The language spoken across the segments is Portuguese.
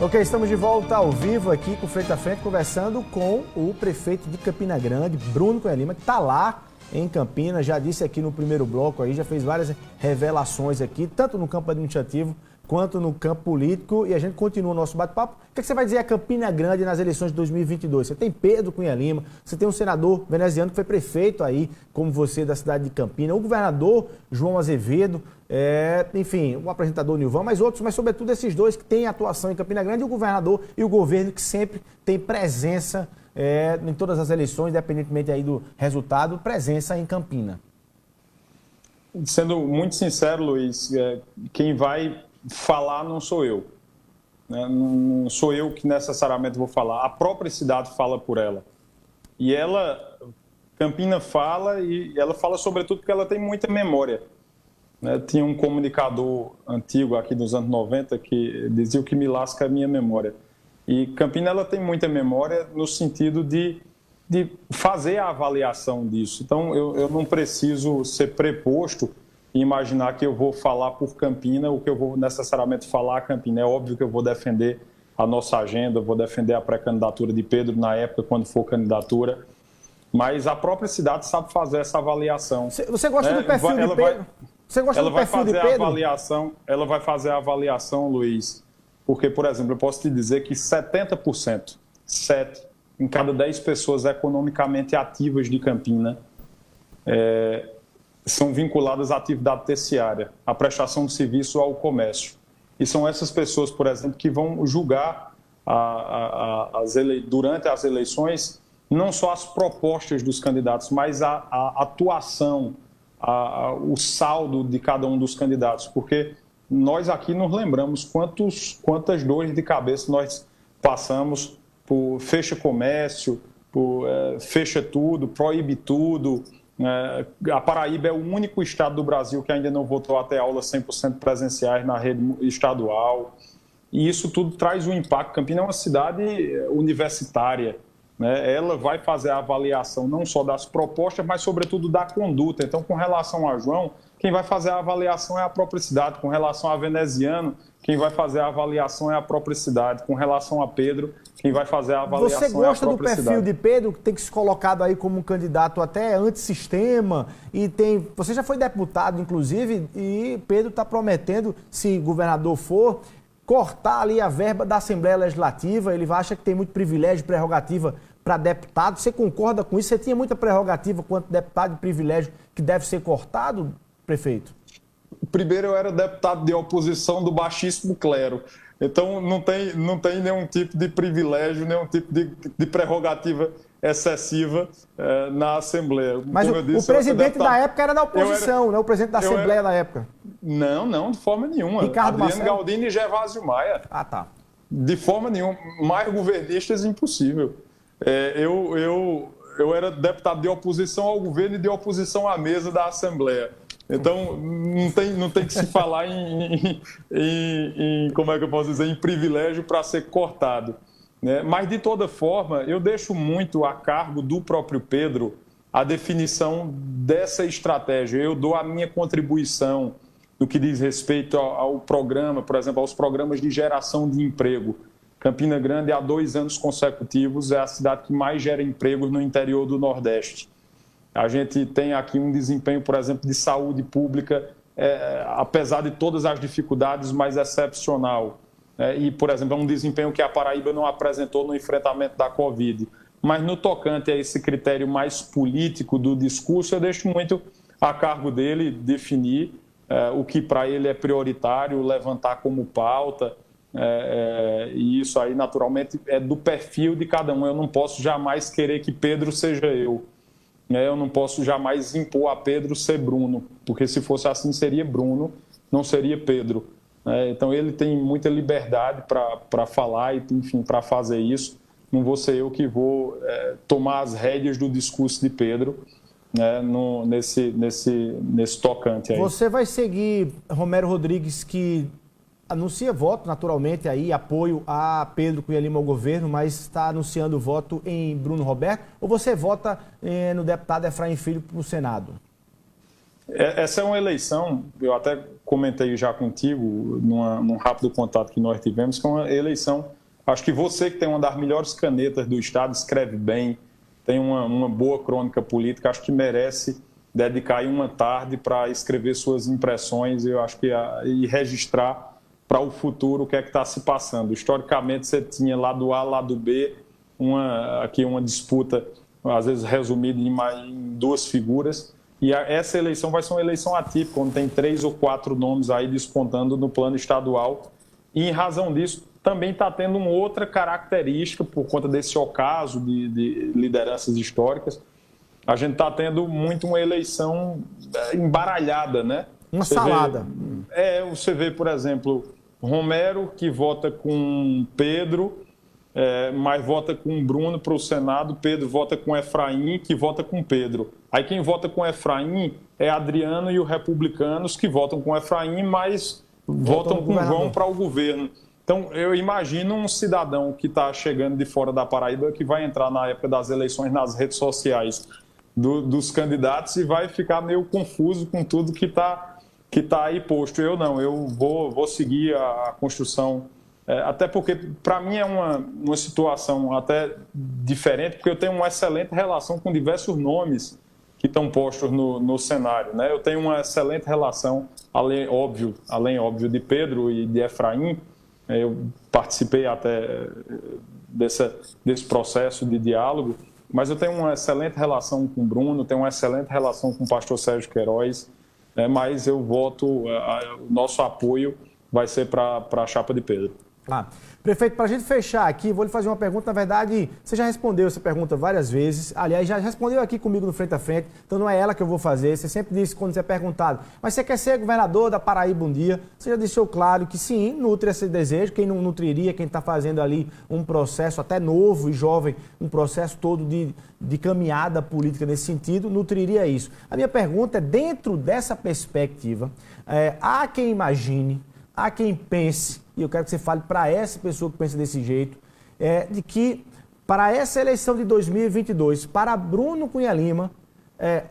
Ok, estamos de volta ao vivo aqui com Frente a Frente, conversando com o prefeito de Campina Grande, Bruno Cunha Lima, que está lá em Campinas, já disse aqui no primeiro bloco, aí já fez várias revelações aqui, tanto no campo administrativo quanto no campo político, e a gente continua o nosso bate-papo. O que você vai dizer a Campina Grande nas eleições de 2022? Você tem Pedro Cunha Lima, você tem um senador veneziano que foi prefeito aí, como você, da cidade de Campinas, o governador João Azevedo, enfim, o apresentador Nilvan, mas outros, mas sobretudo esses dois que têm atuação em Campina Grande, o governador e o governo que sempre tem presença em todas as eleições, independentemente aí do resultado, presença em Campina. Sendo muito sincero, Luiz, quem vai falar não sou eu. Não sou eu que necessariamente vou falar. A própria cidade fala por ela. E Campina fala, e ela fala sobretudo porque ela tem muita memória. Tinha um comunicador antigo aqui dos anos 90 que dizia: o que me lasca é a minha memória. E Campina ela tem muita memória no sentido de fazer a avaliação disso. Então, eu não preciso ser preposto e imaginar que eu vou falar por Campina o que eu vou necessariamente falar a Campina. É óbvio que eu vou defender a nossa agenda, vou defender a pré-candidatura de Pedro na época, quando for candidatura, mas a própria cidade sabe fazer essa avaliação. Você gosta do perfil de Pedro? Você gosta do perfil de Pedro? Ela vai fazer a avaliação, Luiz, porque, por exemplo, eu posso te dizer que 70%, 7 em cada 10 pessoas economicamente ativas de Campina são vinculadas à atividade terciária, à prestação de serviço ao comércio. E são essas pessoas, por exemplo, que vão julgar durante as eleições não só as propostas dos candidatos, mas a atuação, o saldo de cada um dos candidatos. Porque nós aqui nos lembramos quantas dores de cabeça nós passamos por fecha comércio, por fecha tudo, proíbe tudo. A Paraíba é o único estado do Brasil que ainda não votou até aulas 100% presenciais na rede estadual. E isso tudo traz um impacto. Campina é uma cidade universitária. Ela vai fazer a avaliação não só das propostas, mas sobretudo da conduta. Então, com relação a João, quem vai fazer a avaliação é a própria cidade. Com relação a Veneziano, quem vai fazer a avaliação é a própria cidade. Com relação a Pedro, quem vai fazer a avaliação é a própria cidade. Você gosta do perfil de Pedro, que tem que se colocado aí como um candidato até antissistema, você já foi deputado, inclusive, e Pedro está prometendo, se governador for, cortar ali a verba da Assembleia Legislativa. Ele acha que tem muito privilégio, prerrogativa para deputado. Você concorda com isso? Você tinha muita prerrogativa quanto deputado e privilégio que deve ser cortado, prefeito? Primeiro, eu era deputado de oposição do baixíssimo clero. Então, não tem nenhum tipo de privilégio, nenhum tipo de prerrogativa excessiva na Assembleia. Mas o presidente da época era da oposição, né? O presidente da Assembleia da época. Não, de forma nenhuma. Ricardo Adriano Galdini e Gervásio Maia. Ah, tá. De forma nenhuma. Mais governistas, impossível. Eu era deputado de oposição ao governo e de oposição à mesa da Assembleia. Então, não tem que se falar como é que eu posso dizer, em privilégio para ser cortado. Mas, de toda forma, eu deixo muito a cargo do próprio Pedro a definição dessa estratégia. Eu dou a minha contribuição no que diz respeito ao programa, por exemplo, aos programas de geração de emprego. Campina Grande, há 2 anos consecutivos, é a cidade que mais gera empregos no interior do Nordeste. A gente tem aqui um desempenho, por exemplo, de saúde pública, apesar de todas as dificuldades, mais excepcional. E, por exemplo, é um desempenho que a Paraíba não apresentou no enfrentamento da Covid. Mas no tocante a esse critério mais político do discurso, eu deixo muito a cargo dele definir o que para ele é prioritário, levantar como pauta. E isso aí, naturalmente, é do perfil de cada um. Eu não posso jamais querer que Pedro seja eu. Eu não posso jamais impor a Pedro ser Bruno, porque se fosse assim seria Bruno, não seria Pedro. Então ele tem muita liberdade para falar e, enfim, para fazer isso. Não vou ser eu que vou tomar as rédeas do discurso de Pedro nesse tocante aí. Você vai seguir Romero Rodrigues, que anuncia voto, naturalmente, aí, apoio a Pedro Cunha Lima ao governo, mas está anunciando voto em Bruno Roberto, ou você vota no deputado Efraim Filho para o Senado? Essa é uma eleição, eu até comentei já contigo, num rápido contato que nós tivemos, que é uma eleição, acho que você que tem uma das melhores canetas do Estado, escreve bem, tem uma boa crônica política, acho que merece dedicar aí uma tarde para escrever suas impressões, eu acho que e registrar para o futuro o que é que está se passando. Historicamente, você tinha lado A, lado B, aqui uma disputa, às vezes resumida em duas figuras, e essa eleição vai ser uma eleição atípica, onde tem 3 ou 4 nomes aí despontando no plano estadual, e em razão disso também está tendo uma outra característica, por conta desse ocaso de lideranças históricas, a gente está tendo muito uma eleição embaralhada, né? Uma salada. Você vê, por exemplo, Romero, que vota com Pedro, mas vota com Bruno para o Senado, Pedro vota com Efraim, que vota com Pedro. Aí quem vota com Efraim é Adriano e os republicanos, que votam com Efraim, mas votam com João para o governo. Então, eu imagino um cidadão que está chegando de fora da Paraíba, que vai entrar na época das eleições nas redes sociais dos candidatos e vai ficar meio confuso com tudo que está aí posto. Eu não, eu vou seguir a construção, até porque para mim é uma situação até diferente, porque eu tenho uma excelente relação com diversos nomes que estão postos no cenário, né? Eu tenho uma excelente relação, além óbvio, de Pedro e de Efraim. Eu participei até desse processo de diálogo, mas eu tenho uma excelente relação com o Bruno, tenho uma excelente relação com o pastor Sérgio Queiroz, mas eu voto, o nosso apoio vai ser para a chapa de Pedro. Prefeito, para a gente fechar aqui, vou lhe fazer uma pergunta. Na verdade, você já respondeu essa pergunta várias vezes. Aliás, já respondeu aqui comigo no Frente a Frente, então não é ela que eu vou fazer. Você sempre disse, quando você é perguntado, mas você quer ser governador da Paraíba um dia? Você já deixou claro que sim, nutre esse desejo. Quem não nutriria, quem está fazendo ali um processo até novo e jovem, um processo todo de caminhada política nesse sentido, nutriria isso. A minha pergunta é, dentro dessa perspectiva, há quem imagine, há quem pense, e eu quero que você fale para essa pessoa que pensa desse jeito, de que para essa eleição de 2022, para Bruno Cunha Lima,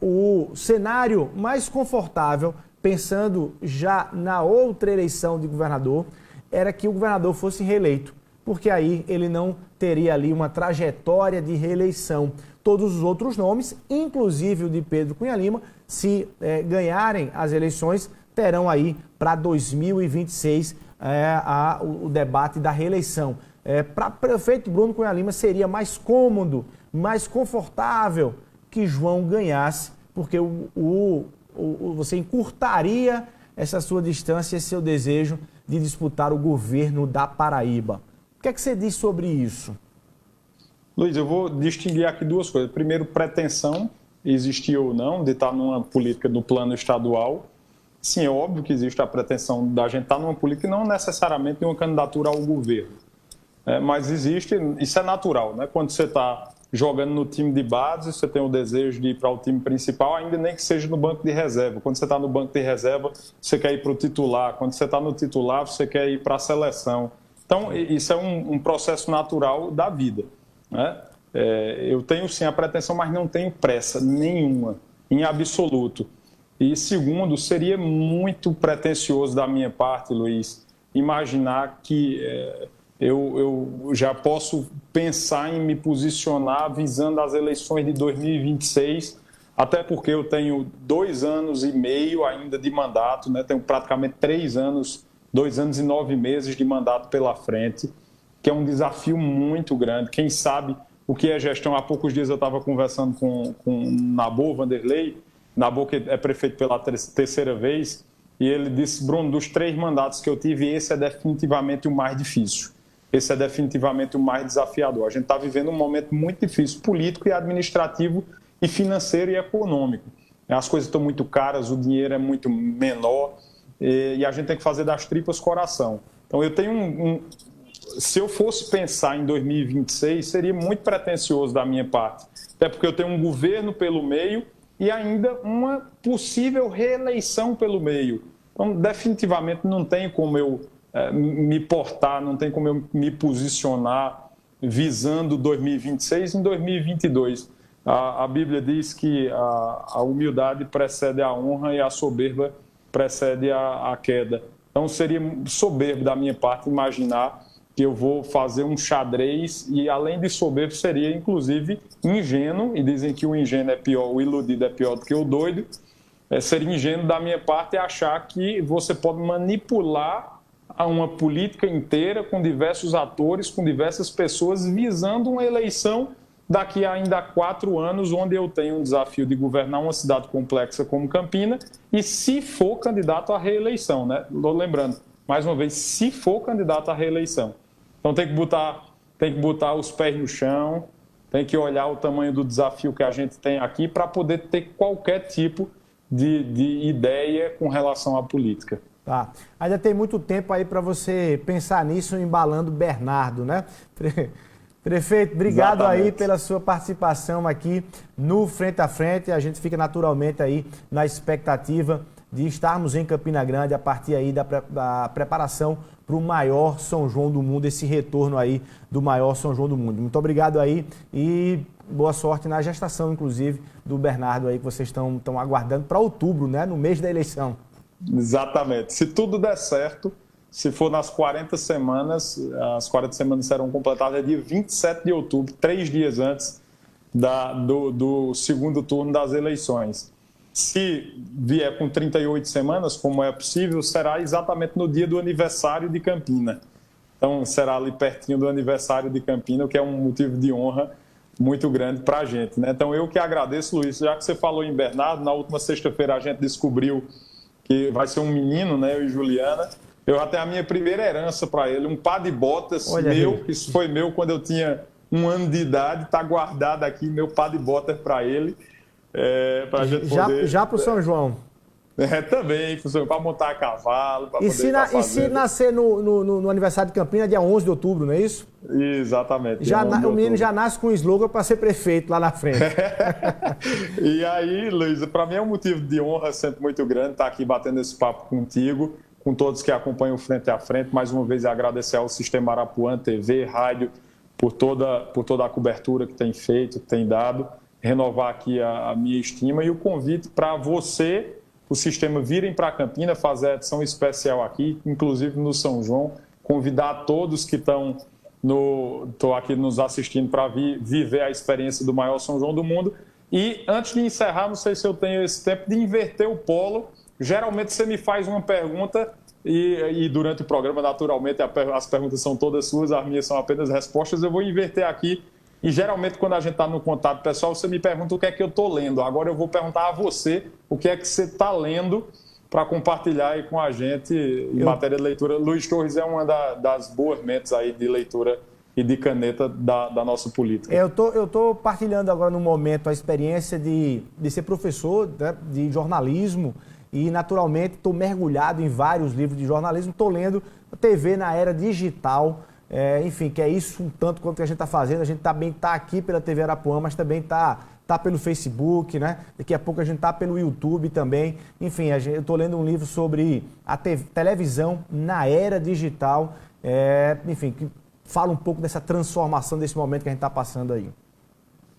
o cenário mais confortável, pensando já na outra eleição de governador, era que o governador fosse reeleito, porque aí ele não teria ali uma trajetória de reeleição. Todos os outros nomes, inclusive o de Pedro Cunha Lima, se ganharem as eleições, terão aí para 2026 o debate da reeleição. Para prefeito Bruno Cunha Lima seria mais cômodo, mais confortável que João ganhasse, porque você encurtaria essa sua distância, esse seu desejo de disputar o governo da Paraíba. O que é que você diz sobre isso? Luiz, eu vou distinguir aqui duas coisas. Primeiro, pretensão, existir ou não, de estar numa política do plano estadual. Sim, é óbvio que existe a pretensão da gente estar numa política e não necessariamente em uma candidatura ao governo. Mas existe, isso é natural, né? Quando você está jogando no time de base, você tem o desejo de ir para o time principal, ainda nem que seja no banco de reserva. Quando você está no banco de reserva, você quer ir para o titular. Quando você está no titular, você quer ir para a seleção. Então, isso é um processo natural da vida, né? Eu tenho sim a pretensão, mas não tenho pressa nenhuma, em absoluto. E segundo, seria muito pretensioso da minha parte, Luiz, imaginar que eu já posso pensar em me posicionar visando as eleições de 2026, até porque eu tenho 2 anos e meio ainda de mandato, né? Tenho praticamente 3 anos, 2 anos e 9 meses de mandato pela frente, que é um desafio muito grande. Quem sabe o que é gestão? Há poucos dias eu estava conversando com Nabor Vanderlei, Nabor, que é prefeito pela 3ª vez, e ele disse, Bruno, dos 3 mandatos que eu tive, esse é definitivamente o mais difícil. Esse é definitivamente o mais desafiador. A gente está vivendo um momento muito difícil, político e administrativo, e financeiro e econômico. As coisas estão muito caras, o dinheiro é muito menor, e a gente tem que fazer das tripas coração. Então, eu tenho se eu fosse pensar em 2026, seria muito pretensioso da minha parte, até porque eu tenho um governo pelo meio, e ainda uma possível reeleição pelo meio. Então, definitivamente, não tem como eu me portar, não tem como eu me posicionar visando 2026 em 2022. A Bíblia diz que a humildade precede a honra e a soberba precede a queda. Então, seria soberbo da minha parte imaginar que eu vou fazer um xadrez e, além de soberbo, seria, inclusive, ingênuo, e dizem que o ingênuo é pior, o iludido é pior do que o doido. Seria ingênuo da minha parte achar que você pode manipular uma política inteira com diversos atores, com diversas pessoas, visando uma eleição daqui a ainda 4 anos, onde eu tenho um desafio de governar uma cidade complexa como Campina, e se for candidato à reeleição, né? Lembrando, mais uma vez, se for candidato à reeleição. Então tem que botar os pés no chão, tem que olhar o tamanho do desafio que a gente tem aqui para poder ter qualquer tipo de ideia com relação à política. Tá. Ainda tem muito tempo aí para você pensar nisso, embalando Bernardo, né? Prefeito, obrigado aí pela sua participação aqui no Frente a Frente. A gente fica naturalmente aí na expectativa de estarmos em Campina Grande a partir aí da preparação para o maior São João do mundo, esse retorno aí do maior São João do mundo. Muito obrigado aí e boa sorte na gestação, inclusive, do Bernardo aí que vocês estão aguardando para outubro, né? No mês da eleição. Exatamente. Se tudo der certo, se for nas 40 semanas, as 40 semanas serão completadas dia 27 de outubro, 3 dias antes do segundo turno das eleições. Se vier com 38 semanas, como é possível, será exatamente no dia do aniversário de Campina. Então, será ali pertinho do aniversário de Campina, o que é um motivo de honra muito grande para a gente, né? Então, eu que agradeço, Luiz, já que você falou em Bernardo, na última sexta-feira a gente descobriu que vai ser um menino, né, eu e Juliana. Eu já tenho a minha primeira herança para ele, um par de botas meu, que isso foi meu quando eu tinha 1 ano de idade, está guardado aqui, meu par de botas para ele. Para a gente poder... Já para o São João? Também, para montar a cavalo. E se nascer no aniversário de Campina, dia 11 de outubro, não é isso? Exatamente. O menino já nasce com um slogan para ser prefeito lá na frente. E aí, Luiz, para mim é um motivo de honra sempre muito grande estar aqui batendo esse papo contigo, com todos que acompanham o Frente a Frente. Mais uma vez, agradecer ao Sistema Arapuã, TV, rádio, por toda a cobertura que tem feito, que tem dado. Renovar aqui a minha estima e o convite para você, o Sistema, virem para Campina, fazer a edição especial aqui, inclusive no São João. Convidar todos que estão aqui nos assistindo para viver a experiência do maior São João do mundo. E antes de encerrar, não sei se eu tenho esse tempo de inverter o polo. Geralmente você me faz uma pergunta e durante o programa, naturalmente, as perguntas são todas suas, as minhas são apenas respostas. Eu vou inverter aqui e geralmente quando a gente está no contato pessoal, você me pergunta o que é que eu estou lendo. Agora eu vou perguntar a você o que é que você está lendo para compartilhar aí com a gente em matéria de leitura. Luiz Torres é uma das boas mentes aí de leitura e de caneta da nossa política. Eu tô partilhando agora no momento a experiência de ser professor, né, de jornalismo e, naturalmente, estou mergulhado em vários livros de jornalismo, estou lendo TV na era digital, enfim, que é isso um tanto quanto que a gente está fazendo. A gente também está aqui pela TV Arapuã, mas também está pelo Facebook, né? Daqui a pouco a gente está pelo YouTube também. Enfim, eu estou lendo um livro sobre a televisão na era digital, enfim, que fala um pouco dessa transformação desse momento que a gente está passando aí.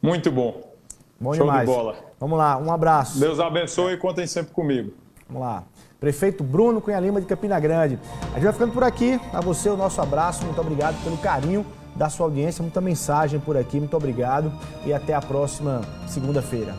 Muito bom. Bom Show demais. de bola. Vamos lá, um abraço. Deus abençoe e contem sempre comigo. Vamos lá. Prefeito Bruno Cunha Lima de Campina Grande. A gente vai ficando por aqui. A você o nosso abraço. Muito obrigado pelo carinho da sua audiência. Muita mensagem por aqui. Muito obrigado. E até a próxima segunda-feira.